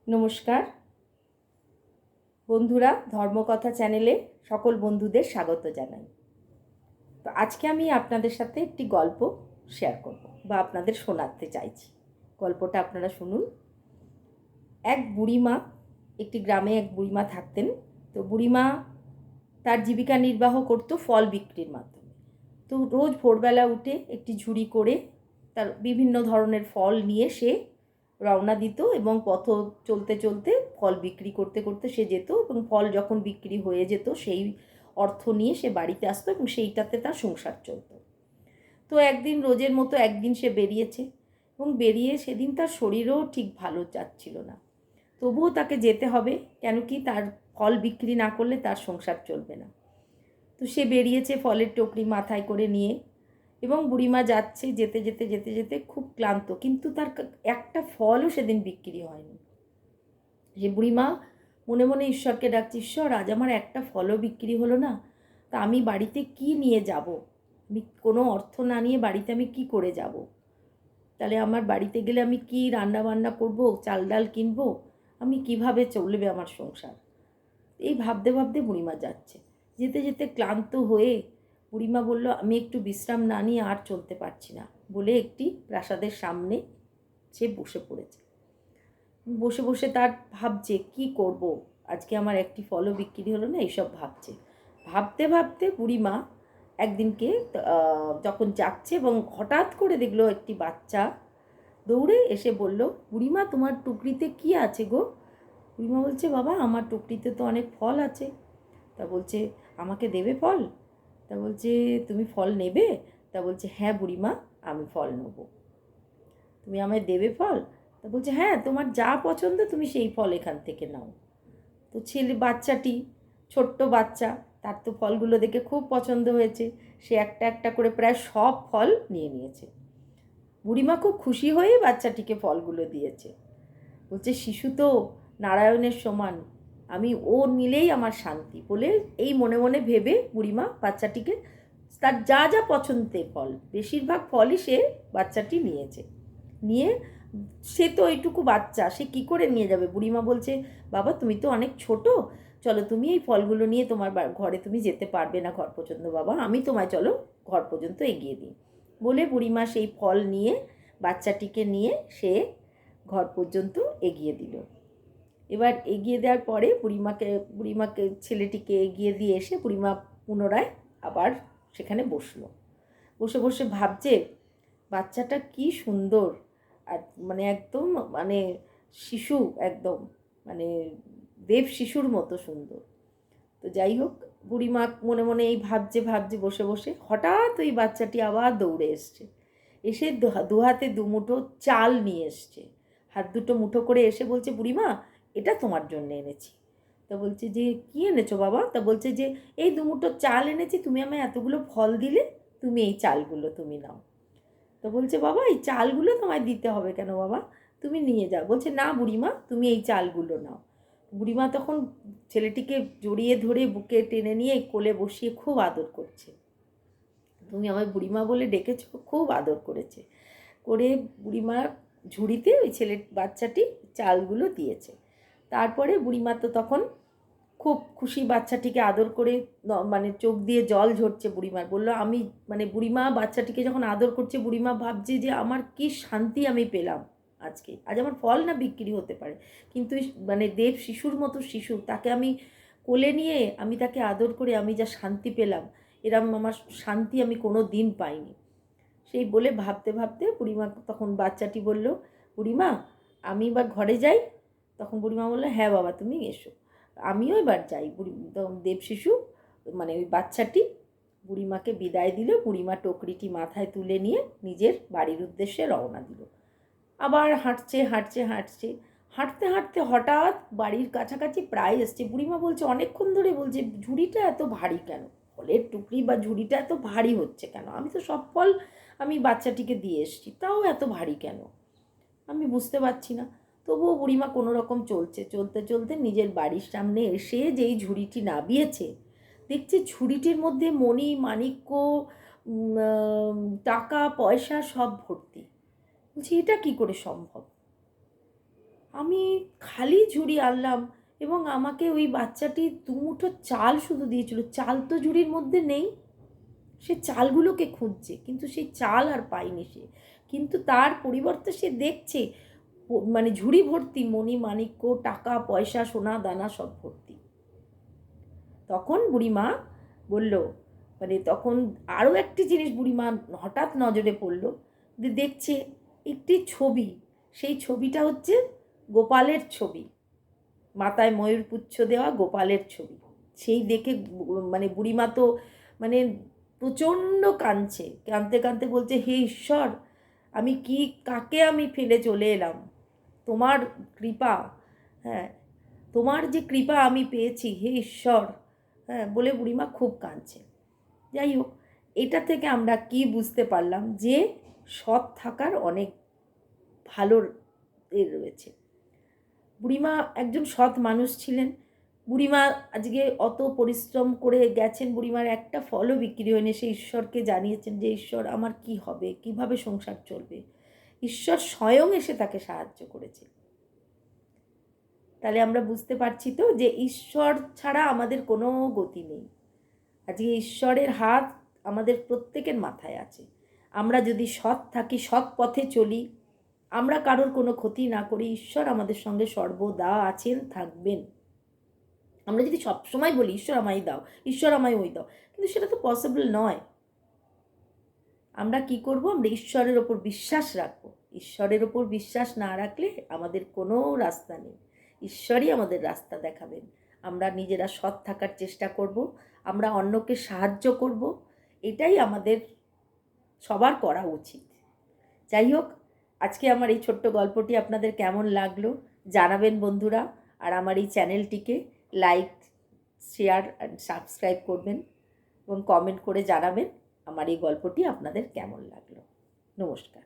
নমস্কার বন্ধুরা, ধর্মকথা চ্যানেলে সকল বন্ধুদের স্বাগত জানাই। তো আজকে আমি আপনাদের সাথে একটি গল্প শেয়ার করব বা আপনাদের শোনাতে চাইছি। গল্পটা আপনারা শুনুন। এক বুড়িমা, একটি গ্রামে এক বুড়িমা থাকতেন। তো বুড়িমা তার জীবিকা নির্বাহ করত ফল বিক্রির মাধ্যমে। তো রোজ ভোরবেলা উঠে একটি ঝুড়ি করে তার বিভিন্ন ধরনের ফল নিয়ে সে রওনা দিত এবং পথ চলতে চলতে ফল বিক্রি করতে করতে সে যেত এবং ফল যখন বিক্রি হয়ে যেত সেই অর্থ নিয়ে সে বাড়িতে আসতো এবং সেইটাতে তার সংসার চলত। তো একদিন রোজের মতো একদিন সে বেরিয়েছে এবং বেরিয়ে সেদিন তার শরীরও ঠিক ভালো যাচ্ছিল না। তবুও তাকে যেতে হবে, কেন কি তার ফল বিক্রি না করলে তার সংসার চলবে না। তো সে বেরিয়েছে ফলের টকরি মাথায় করে নিয়ে এবং বুড়িমা যাচ্ছে, যেতে যেতে যেতে যেতে খুব ক্লান্ত, কিন্তু তার একটা ফলও সেদিন বিক্রি হয়নি। সে বুড়িমা মনে মনে ঈশ্বরকে ডাকছে, ঈশ্বর, আজ আমার একটা ফলও বিক্রি হলো না, তা আমি বাড়িতে কি নিয়ে যাব? আমি কোনো অর্থ না নিয়ে বাড়িতে আমি কি করে যাব? তাহলে আমার বাড়িতে গেলে আমি কি রান্না বান্না করব, চাল ডাল কিনবো, আমি কিভাবে চলবে আমার সংসার? এই ভাবতে ভাবতে বুড়িমা যাচ্ছে। যেতে যেতে ক্লান্ত হয়ে বুড়িমা বলল, আমি একটু বিশ্রাম না নিয়ে আর চলতে পারছি না, বলে একটি প্রাসাদের সামনে সে বসে পড়েছে। বসে বসে তার ভাবছে, কি করব, আজকে আমার একটি ফলও বিক্রি হলো না, এইসব ভাবছে। ভাবতে ভাবতে বুড়িমা একদিনকে যখন যাচ্ছে এবং হঠাৎ করে দেখলো একটি বাচ্চা দৌড়ে এসে বলল, বুড়িমা, তোমার টুকরিতে কি আছে গো? বুড়িমা বলছে, বাবা, আমার টুকরিতে তো অনেক ফল আছে। তা বলছে, আমাকে দেবে ফল? তা বলছে, তুমি ফল নেবে? তা বলছে, হ্যাঁ বুড়িমা, আমি ফল নেব। তুমি আমায় দেবে ফল? তা বলছে, হ্যাঁ, তোমার যা পছন্দ তুমি সেই ফল এখান থেকে নাও। তো বাচ্চাটি, ছোট্ট বাচ্চা, তার তো ফলগুলো দেখে খুব পছন্দ হয়েছে। সে একটা একটা করে প্রায় সব ফল নিয়ে নিয়েছে। বুড়িমা খুব খুশি হয়ে বাচ্চাটিকে ফলগুলো দিয়েছে। বলছে, শিশু তো নারায়ণের সমান, আমি ও নিলেই আমার শান্তি, বলে এই মনে মনে ভেবে বুড়িমা বাচ্চাটিকে তার যা যা পছন্দের ফল, বেশিরভাগ ফলই সে বাচ্চাটি নিয়েছে। নিয়ে সে তো এইটুকু বাচ্চা, সে কি করে নিয়ে যাবে? বুড়িমা বলছে, বাবা, তুমি তো অনেক ছোট, চলো তুমি এই ফলগুলো নিয়ে তোমার ঘরে তুমি যেতে পারবে না ঘর পর্যন্ত, বাবা, আমি তোমায় চলো ঘর পর্যন্ত এগিয়ে দিই। বলে বুড়িমা সেই ফল নিয়ে বাচ্চাটিকে নিয়ে সে ঘর পর্যন্ত এগিয়ে দিল। এবার এগিয়ে দেওয়ার পরে বুড়িমাকে ছেলেটিকে এগিয়ে দিয়ে এসে বুড়িমা পুনরায় আবার সেখানে বসলো। বসে বসে ভাবছে, বাচ্চাটা কি সুন্দর, আর মানে একদম মানে শিশু, একদম মানে দেব শিশুর মতো সুন্দর। তো যাই হোক, বুড়িমা মনে মনে এই ভাবছে ভাবছে বসে বসে হঠাৎ ওই বাচ্চাটি আবার দৌড়ে এসছে। এসে দু হাতে দুমুঠো চাল নিয়ে এসছে। হাত দুটো মুঠো করে এসে বলছে, বুড়িমা, এটা তোমার জন্য এনেছি। তা বলছে যে, কি এনেছো বাবা? তা বলছে যে, এই দুমুঠো চাল এনেছি, তুমি আমায় এতগুলো ফল দিলে, তুমি এই চালগুলো তুমি নাও। তো বলছে, বাবা, এই চালগুলো তোমায় দিতে হবে কেন বাবা, তুমি নিয়ে যাও। বলছে, না বুড়িমা, তুমি এই চালগুলো নাও। বুড়িমা তখন ছেলেটিকে জড়িয়ে ধরে বুকে টেনে নিয়ে কোলে বসিয়ে খুব আদর করছে। তুমি আমায় বুড়িমা বলে ডেকেছো, খুব আদর করেছে। করে বুড়িমার ঝুড়িতে ওই বাচ্চাটি চালগুলো দিয়েছে। তারপরে বুড়িমা তো তখন খুব খুশি, বাচ্চাটিকে আদর করে মানে চোখ দিয়ে জল ঝরছে বুড়িমার। বলল, আমি মানে বুড়িমা বাচ্চাটিকে যখন আদর করছে, বুড়িমা ভাবছে যে আমার কি শান্তি আমি পেলাম আজকে। আজ আমার ফল না বিক্রি হতে পারে, কিন্তু মানে দেব শিশুর মতো শিশু, তাকে আমি কোলে নিয়ে আমি তাকে আদর করে আমি যা শান্তি পেলাম, এরম আমার শান্তি আমি কোনো দিন পাইনি। সেই বলে ভাবতে ভাবতে বুড়িমা তখন বাচ্চাটি বলল, বুড়িমা, আমি এবার ঘরে যাই? তখন বুড়িমা বললো, হ্যাঁ বাবা, তুমি এসো, আমিও এবার যাই। দেব শিশু মানে ওই বাচ্চাটি বুড়িমাকে বিদায় দিল। বুড়িমা টকরিটি মাথায় তুলে নিয়ে নিজের বাড়ির উদ্দেশ্যে রওনা দিল। আবার হাঁটছে হাঁটছে হাঁটছে, হাঁটতে হাঁটতে হঠাৎ বাড়ির কাছাকাছি প্রায় এসছে। বুড়িমা বলছে, অনেকক্ষণ ধরে বলছে, ঝুড়িটা এত ভারী কেন? ফলের টুকরি বা ঝুড়িটা এত ভারী হচ্ছে কেন? আমি তো সব ফল আমি বাচ্চাটিকে দিয়ে এসেছি, তাও এত ভারী কেন? আমি বুঝতে পারছি না। তবুও বুড়িমা কোনো রকম চলছে, চলতে চলতে নিজের বাড়ির সামনে এসে যেই ঝুড়িটি নামিয়েছে, দেখছি ঝুড়িটির মধ্যে মণি মাণিক্য, টাকা পয়সা সব ভর্তি। বলছি, এটা কি করে সম্ভব? আমি খালি ঝুড়ি আনলাম এবং আমাকে ওই বাচ্চাটি দুমুঠো চাল শুধু দিয়েছিল। চাল তো ঝুড়ির মধ্যে নেই। সে চালগুলোকে খুঁজছে, কিন্তু সেই চাল আর পায়নি সে। কিন্তু তার পরিবর্তে সে দেখছে মানে ঝুড়ি ভর্তি মণিমাণিক্য, টাকা পয়সা, সোনা দানা সব ভর্তি। তখন বুড়িমা বলল, মানে তখন আরও একটি জিনিস বুড়িমা হঠাৎ নজরে পড়ল, যে দেখছে একটি ছবি। সেই ছবিটা হচ্ছে গোপালের ছবি, মাথায় ময়ূরপুচ্ছ দেওয়া গোপালের ছবি। সেই দেখে মানে বুড়িমা তো মানে প্রচণ্ড কাঁদছে, কাঁদতে কাঁদতে বলছে, হে ঈশ্বর, আমি কি কাকে আমি ফেলে চলে এলাম, তোমার কৃপা, হ্যাঁ তোমার যে কৃপা আমি পেয়েছি হে ঈশ্বর, হ্যাঁ বলে বুড়িমা খুব কাঁদছে। যাই হোক, এটা থেকে আমরা কি বুঝতে পারলাম, যে সৎ থাকার অনেক ভালো রয়েছে। বুড়িমা একজন সৎ মানুষ ছিলেন। বুড়িমা আজকে অত পরিশ্রম করে গেছেন, বুড়িমার একটা ফলও বিক্রি হয়নি। সে ঈশ্বরকে জানিয়েছেন যে ঈশ্বর আমার কি হবে, কিভাবে সংসার চলবে। ঈশ্বর স্বয়ং এসে তাকে সাহায্য করেছে। তাহলে আমরা বুঝতে পারছি তো যে ঈশ্বর ছাড়া আমাদের কোনো গতি নেই। আজকে ঈশ্বরের হাত আমাদের প্রত্যেকের মাথায় আছে। আমরা যদি সৎ থাকি, সৎ পথে চলি, আমরা কারোর কোনো ক্ষতি না করি, ঈশ্বর আমাদের সঙ্গে সর্বদা আছেন, থাকবেন। আমরা যদি সবসময় বলি ঈশ্বর আমায় দাও, ঈশ্বর আমায় ওই দাও, কিন্তু সেটা তো পসিবল নয়। আমরা কি করব, আমরা ঈশ্বরের ওপর বিশ্বাস রাখবো। ঈশ্বরের ওপর বিশ্বাস না রাখলে আমাদের কোনো রাস্তা নেই। ঈশ্বরই আমাদের রাস্তা দেখাবেন। আমরা নিজেরা সৎ থাকার চেষ্টা করব, আমরা অন্যকে সাহায্য করব, এটাই আমাদের সবার করা উচিত। যাই হোক, আজকে আমার এই ছোট্ট গল্পটি আপনাদের কেমন লাগলো জানাবেন বন্ধুরা। আর আমার এই চ্যানেলটিকে লাইক, শেয়ার অ্যান্ড সাবস্ক্রাইব করবেন এবং কমেন্ট করে জানাবেন আমার এই গল্পটি আপনাদের কেমন লাগলো। নমস্কার।